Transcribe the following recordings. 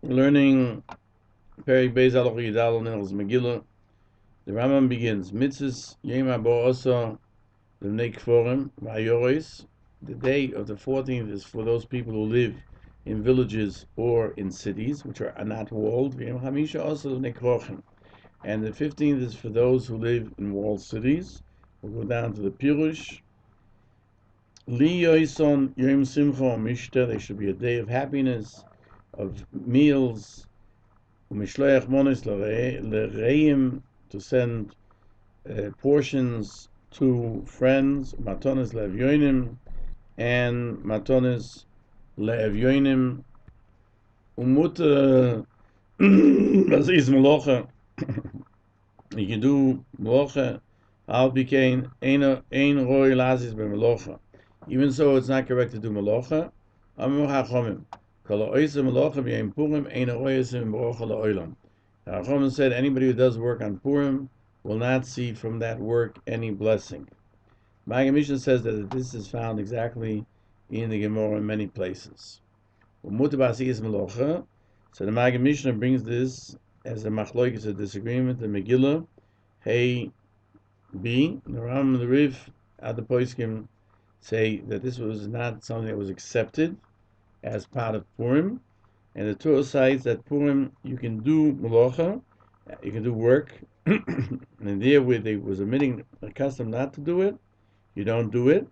We're learning Perek Beis Halacha Yidal on Hilchos Megillah. The Rambam begins, Mitzvahs Yom Habo Osa L'nei Kforim V'Hayoros. The day of the 14th is for those people who live in villages or in cities, which are not walled. V'Yom Hamisha Osa L'nei Krochim. And the 15th is for those who live in walled cities. We'll go down to the Peirush. Li Yoison Yom Simcha Mishta. There should be a day of happiness, of meals, Umishloach Monis L'Reim, to send portions to friends, Matonis Le'Evyonim, and Matonis Le'Evyonim, Umut was is Molocha. You can do Molocha, Al Bikain, Ein Roy Lazis Be Molocha. Even so, it's not correct to do Molocha. Amor HaChomim. Rambam said anybody who does work on Purim will not see from that work any blessing. Magen Mishnah says that this is found exactly in the Gemara in many places. So the Magen Mishnah brings this as a machloikis, a disagreement. The Megillah, Hey B, the Rambam and the Riv, at the Poskim say that this was not something that was accepted as part of Purim, and the Torah cites that Purim you can do melacha, you can do work, and there where they was omitting a custom not to do it, you don't do it,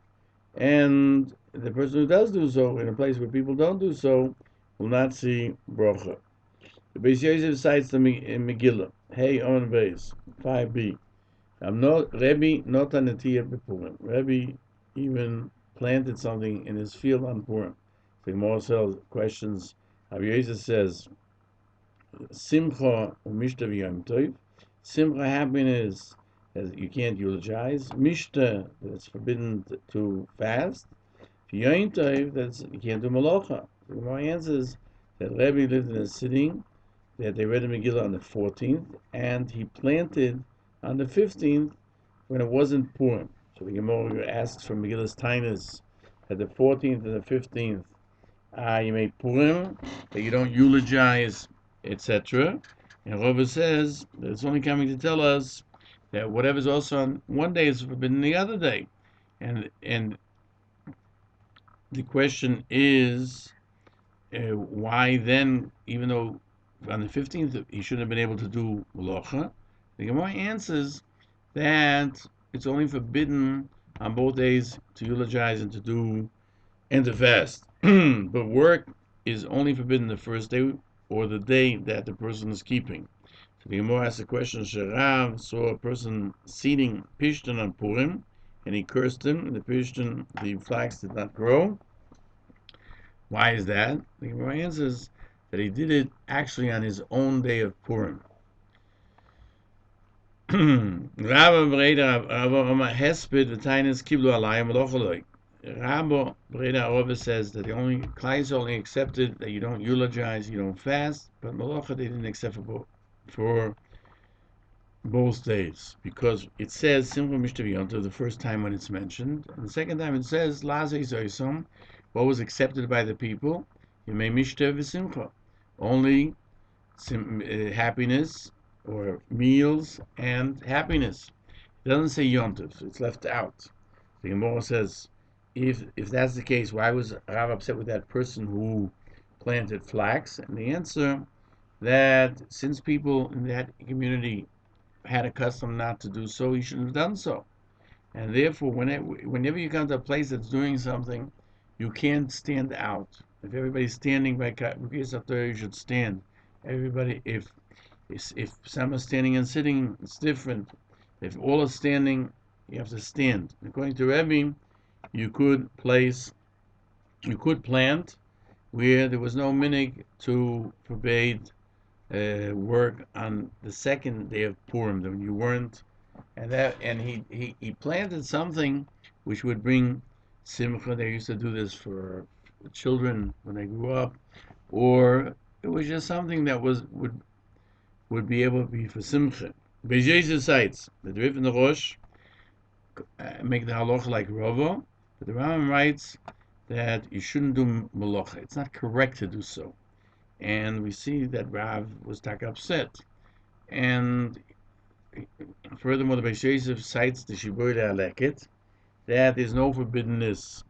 and the person who does do so in a place where people don't do so will not see bracha. The Beis Yosef cites the Megillah, Hey on Beis 5b. I'm not Rebbe, not an Atiyah Purim. Rebbe even planted something in his field on Purim. The Gemara questions. Rabbi Yosef says, Simcha u'mishta v'yom tov. Simcha, happiness, that you can't eulogize. Mishta, that it's forbidden to fast. V'yom tov, that you can't do malacha. The Gemara answers that Rebbe lived in a city that they read the Megillah on the 14th, and he planted on the 15th when it wasn't Purim. So the Gemara asks for Megillah's Tainas at the 14th and the 15th. You make Purim, that you don't eulogize, etc. And Rebbe says that it's only coming to tell us that whatever's also on one day is forbidden the other day. And the question is, why then, even though on the 15th he shouldn't have been able to do Melacha, the Gemara answers that it's only forbidden on both days to eulogize and to fast. But work is only forbidden the first day or the day that the person is keeping. So the Gemara asks the question, Sharav saw a person seeding Pishtan on Purim, and he cursed him, and the flax did not grow. Why is that? The Gemara answers that he did it actually on his own day of Purim. Rabba Breda says that the only Klai only accepted that you don't eulogize, you don't fast, but Malacha they didn't accept for both days, because it says Simcha Mishta the first time when it's mentioned, and the second time it says Lazei Zoisom, what was accepted by the people, Yemei Mishta v'Simcha, only happiness or meals and happiness. It doesn't say Yontif, so it's left out. The Gemara says, if that's the case, why was Rav upset with that person who planted flax? And the answer, that since people in that community had a custom not to do so, he shouldn't have done so. And therefore, whenever you come to a place that's doing something, you can't stand out. If everybody's standing by Torah, you should stand. Everybody, if someone's standing and sitting, it's different. If all are standing, you have to stand. According to Rebbe, you could plant where there was no minig to forbade work on the second day of Purim, when you weren't, and he planted something which would bring simcha. They used to do this for children when they grew up, or it was just something that would be able to be for simcha. Beis Yosef cites the Rif and the Rosh make the halacha like Rava, but the Rambam writes that you shouldn't do malacha. It's not correct to do so. And we see that Rav was upset. And furthermore, the Beis Yosef cites the shiur Aleket, that there's no forbiddenness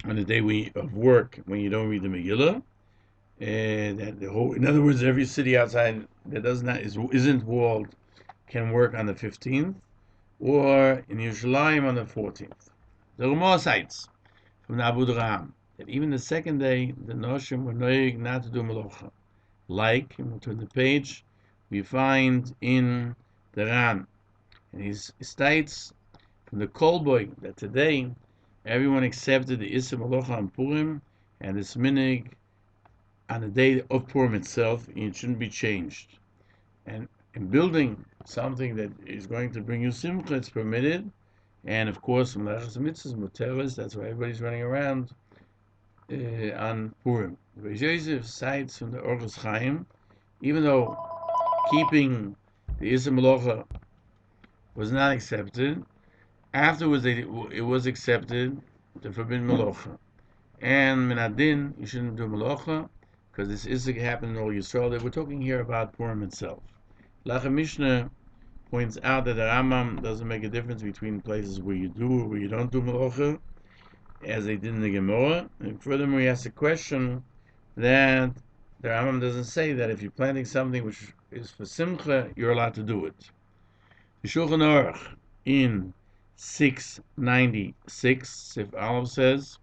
on the day of work when you don't read the Megillah. And that in other words, every city outside that isn't walled can work on the 15th, or in Yerushalayim on the 14th. The Ramah cites from the Abu Dharam that even the second day, the Noshim were noig not to do Melacha. Like, and we'll turn the page, we find in the Ran, and he states from the Kolboy that today everyone accepted the Issa Melacha on Purim, and this minig on the day of Purim itself, it shouldn't be changed. And in building something that is going to bring you simcha, it's permitted. And of course, Melachas Mitzvahs, Muteres, that's why everybody's running around on Purim. Beis Yosef cites from the Orchos Chaim, even though keeping the Issa Melacha was not accepted, afterwards it was accepted, the forbidden Melacha. And Minadin, you shouldn't do Melacha, because this is happened in all Yisrael. We're talking here about Purim itself. Halacha Mishnah points out that the Rambam doesn't make a difference between places where you do or where you don't do Melacha, as they did in the Gemara. And furthermore, he asks a question that the Rambam doesn't say that if you're planting something which is for Simcha, you're allowed to do it. The Shulchan Aruch in 696, Sif Aleph says,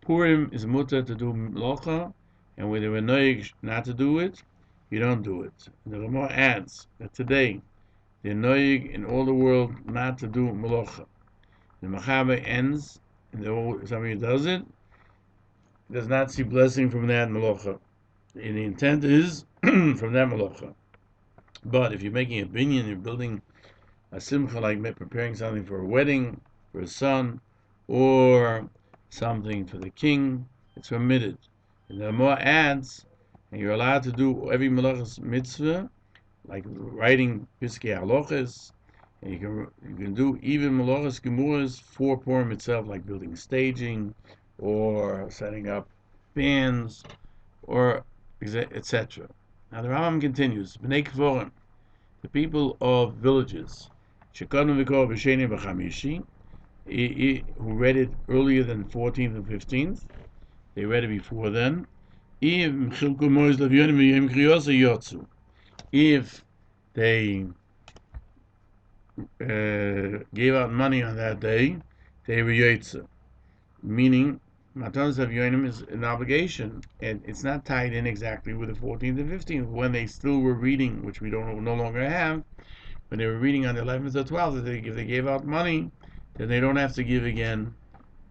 Purim is mutter to do Melacha, and when they were noig not to do it, you don't do it. And the Ramah adds that today, they're noig in all the world not to do Melacha. The Machaber ends, and somebody who does it, does not see blessing from that Melacha. And the intent is from that Melacha. But if you're making a binyan, you're building a simcha, like preparing something for a wedding, for a son, or something for the king, it's permitted. And the Ramah adds, and you're allowed to do every melachas mitzvah, like writing piskei halachas, and you can do even melachas gemuras for Purim itself, like building staging, or setting up bands, or etc. Now the Rambam continues, B'nei Kvorim, the people of villages, shekanu v'kol b'sheni b'chamishi, who read it earlier than 14th and 15th, they read it before then. If they gave out money on that day, they were yotze. Meaning, Matanos Avyonim is an obligation, and it's not tied in exactly with the 14th and 15th, when they still were reading, which we no longer have, when they were reading on the 11th or 12th, if they gave out money, then they don't have to give again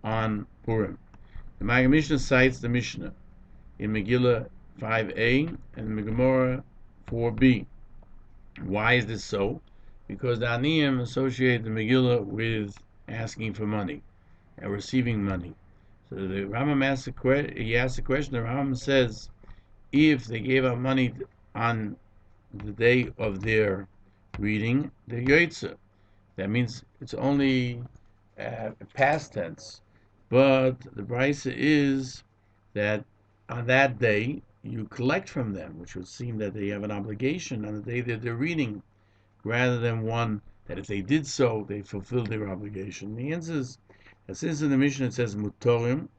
on Purim. The Maggid Mishnah cites the Mishnah in Megillah 5a and Gemara 4b. Why is this so? Because the Aniyim associate the Megillah with asking for money and receiving money. So the Rambam asks the question. The Rambam says, if they gave out money on the day of their reading, they're yotze. That means it's only past tense. But the brisa is that on that day you collect from them, which would seem that they have an obligation on the day that they're reading, rather than one that if they did so, they fulfilled their obligation. The answer is that since in the Mishnah it says mutorim,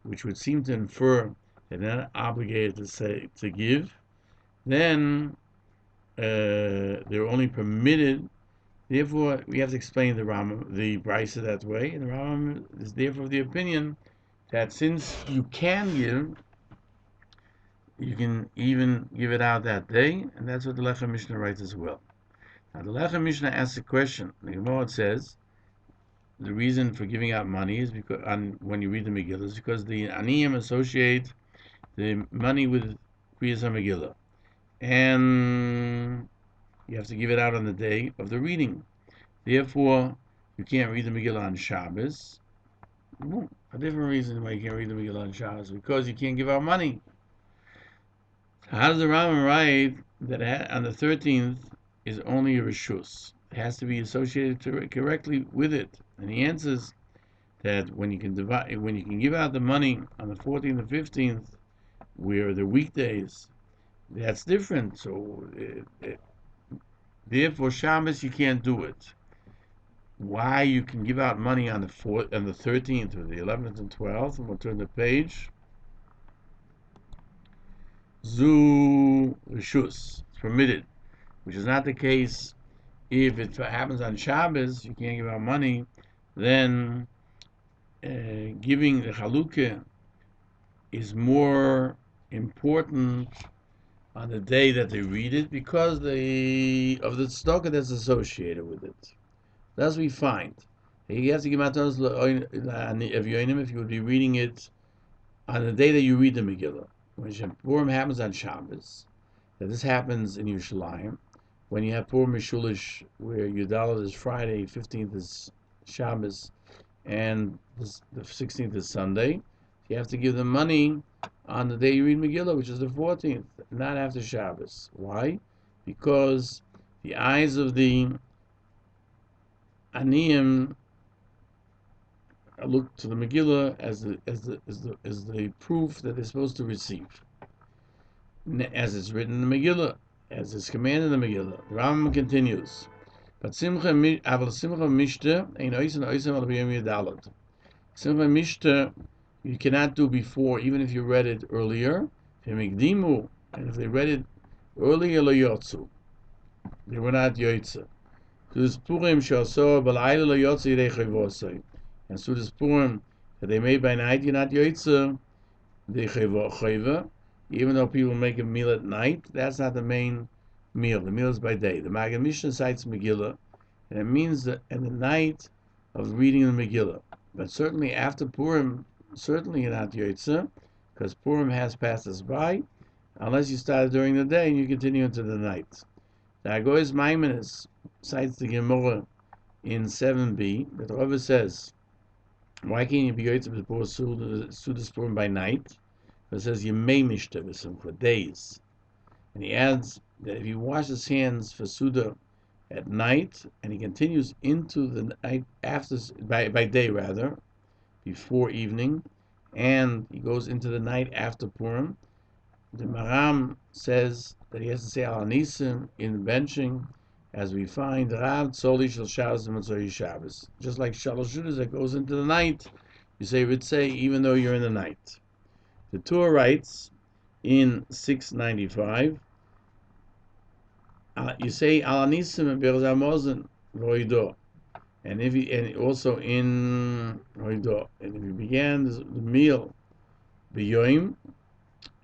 which would seem to infer that they're not obligated to give, then they're only permitted. Therefore, we have to explain the Rambam, the brisa that way, and the Rambam is therefore of the opinion that since you can give, you can even give it out that day, and that's what the Lechem Mishnah writes as well. Now, the Lechem Mishnah asks a question. The Gemara says the reason for giving out money is because when you read the Megillah is because the Aniyim associate the money with Kriyas HaMegillah, and you have to give it out on the day of the reading. Therefore, you can't read the Megillah on Shabbos. A different reason why you can't read the Megillah on Shabbos, because you can't give out money. How does the Rambam write that on the 13th is only a reshus? It has to be associated correctly with it. And he answers that when you can give out the money on the 14th and 15th, where the weekdays, that's different. So therefore, Shabbos you can't do it. Why you can give out money on the 13th, or the 11th and 12th, and we'll turn the page. Zu Rishus, it's permitted, which is not the case if it happens on Shabbos. You can't give out money. Then giving the Chalukah is more important on the day that they read it because of the tzedakah that's associated with it. That's what we find. You have to give matanos if you would be reading it on the day that you read the Megillah. When Purim happens on Shabbos, that this happens in Yerushalayim. When you have Purim Mishulish, where Yudalit is Friday, 15th is Shabbos, and the 16th is Sunday, you have to give them money on the day you read Megillah, which is the 14th, not after Shabbos. Why? Because the eyes of the Aniyim look to the Megillah as the proof that they're supposed to receive, as it's written in the Megillah, as it's commanded in the Megillah. The Rambam continues, but Simcha Mishta ain't oisem oisem al b'yom yedalad. Simcha Mishta you cannot do before, even if you read it earlier. And if they read it earlier, lo yotzu, they were not yotze. So this Purim shasor b'layla lo yotze yirei chayvosei. And so this Purim that they made by night, you're not yotze, they chayva. Even though people make a meal at night, that's not the main meal. The meal is by day. The Magen Mishnah cites Megillah, and it means that in the night of reading the Megillah. But certainly after Purim, certainly you're not Yotze, because Purim has passed us by, unless you started during the day and you continue into the night. The Agoyes Maimonides cites the Gemara in 7b, that the Rebbe says, why can't you be Yotze before Sudas Purim by night? It says Yemei Mishta for days. And he adds that if he washes his hands for Suda at night, and he continues into the night after, by day rather, before evening, and he goes into the night after Purim, the Maram says that he has to say Al Anisim in benching, as we find Rav Tzoli Shel Shabbos and Motzei Shabbos. Just like Shalosh Judas that goes into the night, you say Ritzei even though you're in the night. The Torah writes in 695, you say Al Anisim and Be'ez HaMozen V'Oido. And also in Oido, and if you began the meal b'yoim,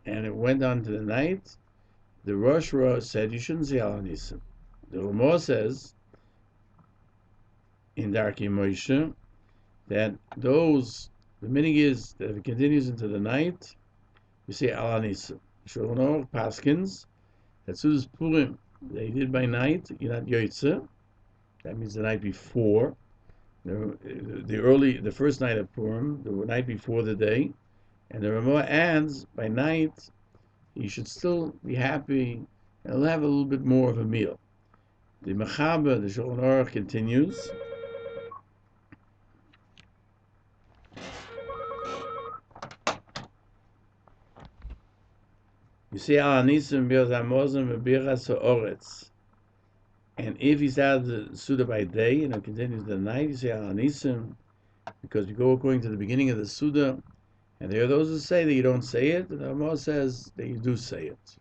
and it went on to the night, the Rosh said you shouldn't say Al Anisim. The Ramah says in Darkei Moshe that the minig is that if it continues into the night, you say Al Anisim. Shulchan Aruch paskins that Sudas Purim they did by night, you're not Yotze. That means the night before, the first night of Purim, the night before the day, and the Ramah adds by night you should still be happy and have a little bit more of a meal. The Mechaber, the Shulchan Aruch continues. You say Al Anisim Be'ez HaMozen V'Biras HaOretz. And if he started the Suda by day and it continues the night, you say Al Anisim, because you go according to the beginning of the Suda, and there are those who say that you don't say it, and the Ramah says that you do say it.